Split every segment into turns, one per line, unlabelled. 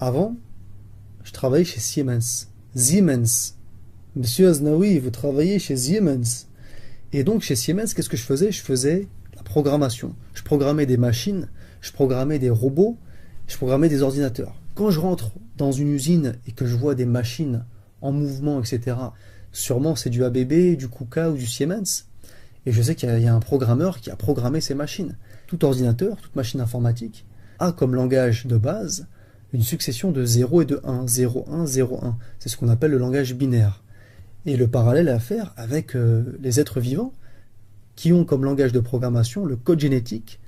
Avant, je travaillais chez Siemens. Siemens. Monsieur Aznaoui, vous travaillez chez Siemens. Et donc chez Siemens, qu'est-ce que je faisais? Je faisais la programmation. Je programmais des machines, je programmais des robots, je programmais des ordinateurs. Quand je rentre dans une usine et que je vois des machines en mouvement, etc., sûrement c'est du ABB, du KUKA ou du Siemens. Et je sais qu'il y a un programmeur qui a programmé ces machines. Tout ordinateur, toute machine informatique a comme langage de base une succession de 0 et de 1, 0, 1, 0, 1. C'est ce qu'on appelle le langage binaire. Et le parallèle à faire avec les êtres vivants qui ont comme langage de programmation le code génétique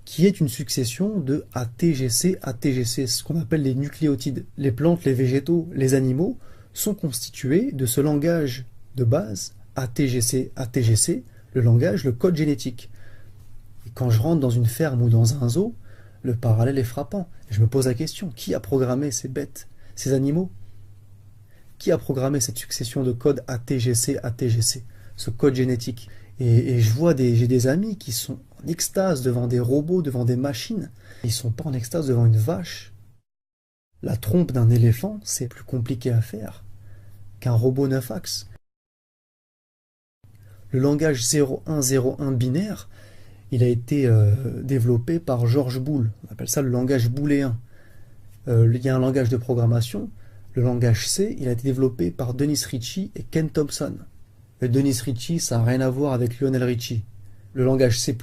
qui est une succession de ATGC, ATGC, ce qu'on appelle les nucléotides. Les plantes, les végétaux, les animaux sont constitués de ce langage de base, ATGC, ATGC, le langage, le code génétique. Et quand je rentre dans une ferme ou dans un zoo, le parallèle est frappant. Je me pose la question, qui a programmé ces bêtes, ces animaux? Qui a programmé cette succession de codes ATGC, ATGC, ce code génétique? Et je vois j'ai des amis qui sont en extase devant des robots, devant des machines. Ils ne sont pas en extase devant une vache. La trompe d'un éléphant, c'est plus compliqué à faire qu'un robot 9 axes. Le langage 0101 binaire, il a été développé par George Boole. On appelle ça le langage booléen. Il y a un langage de programmation. Le langage C, il a été développé par Dennis Ritchie et Ken Thompson. Et Dennis Ritchie, ça n'a rien à voir avec Lionel Ritchie. Le langage C++,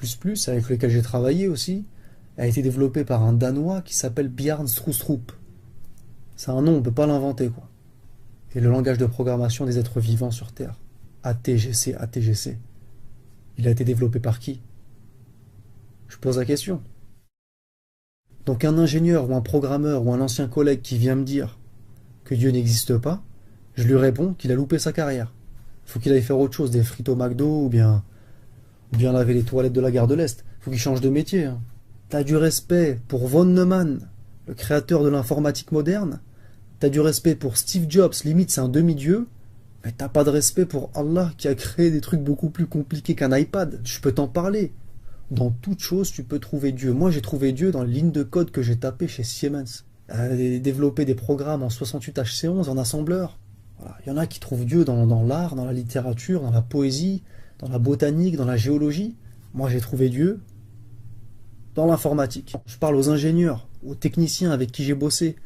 avec lequel j'ai travaillé aussi, a été développé par un Danois qui s'appelle Bjarne Stroustrup. C'est un nom, on ne peut pas l'inventer, quoi. Et le langage de programmation des êtres vivants sur Terre, ATGC, ATGC, il a été développé par qui? Je pose la question. Donc un ingénieur ou un programmeur ou un ancien collègue qui vient me dire que Dieu n'existe pas, je lui réponds qu'il a loupé sa carrière. Il faut qu'il aille faire autre chose, des frites au McDo ou bien laver les toilettes de la gare de l'Est. Il faut qu'il change de métier. Hein. T'as du respect pour von Neumann, le créateur de l'informatique moderne. T'as du respect pour Steve Jobs, limite c'est un demi-dieu. Mais t'as pas de respect pour Allah qui a créé des trucs beaucoup plus compliqués qu'un iPad. Je peux t'en parler. Dans toute chose, tu peux trouver Dieu. Moi, j'ai trouvé Dieu dans les lignes de code que j'ai tapées chez Siemens. Développer des programmes en 68HC11 en assembleur. Voilà. Il y en a qui trouvent Dieu dans l'art, dans la littérature, dans la poésie, dans la botanique, dans la géologie. Moi, j'ai trouvé Dieu dans l'informatique. Je parle aux ingénieurs, aux techniciens avec qui j'ai bossé.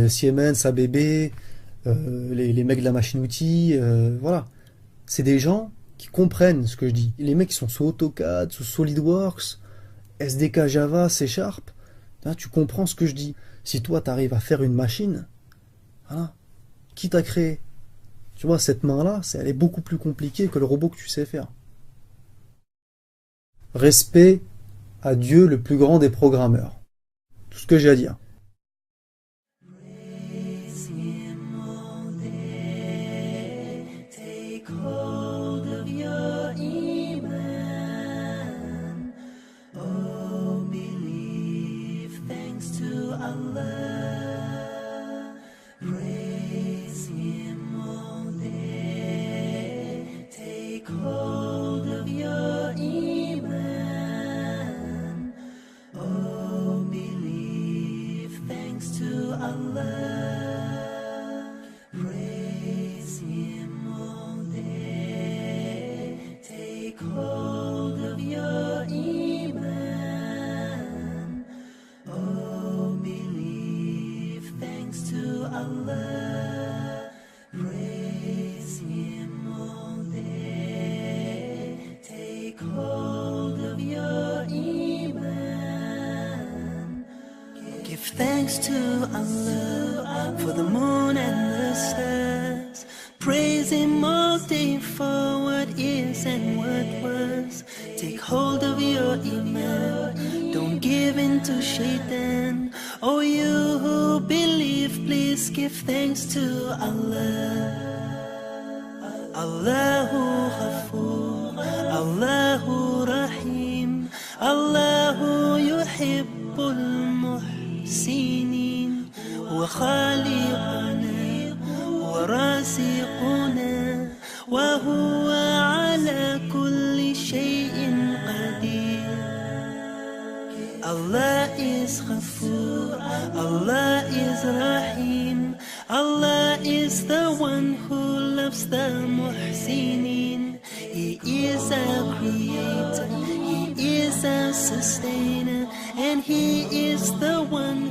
Siemens, ABB, les mecs de la machine-outil, voilà. C'est des gens qui comprennent ce que je dis. Les mecs qui sont sous AutoCAD, sous SolidWorks, SDK Java, C#, là, tu comprends ce que je dis. Si toi, tu arrives à faire une machine, voilà, qui t'a créé? Tu vois, cette main-là, elle est beaucoup plus compliquée que le robot que tu sais faire. Respect à Dieu, le plus grand des programmeurs. Tout ce que j'ai à dire.
Thanks to Allah for the moon and the stars. Praise Him all day for what is and what was. Take hold of your iman. Don't give in to shaitan. Oh, you who believe, please give thanks to Allah. Allahu Ghafur. وخالقنا ورازقنا وهو على كل شيء قدير. Allah is Ghafoor, Allah is Rahim, Allah is the one who loves the Muhsinin. He is our creator, He is our sustainer, and He is the one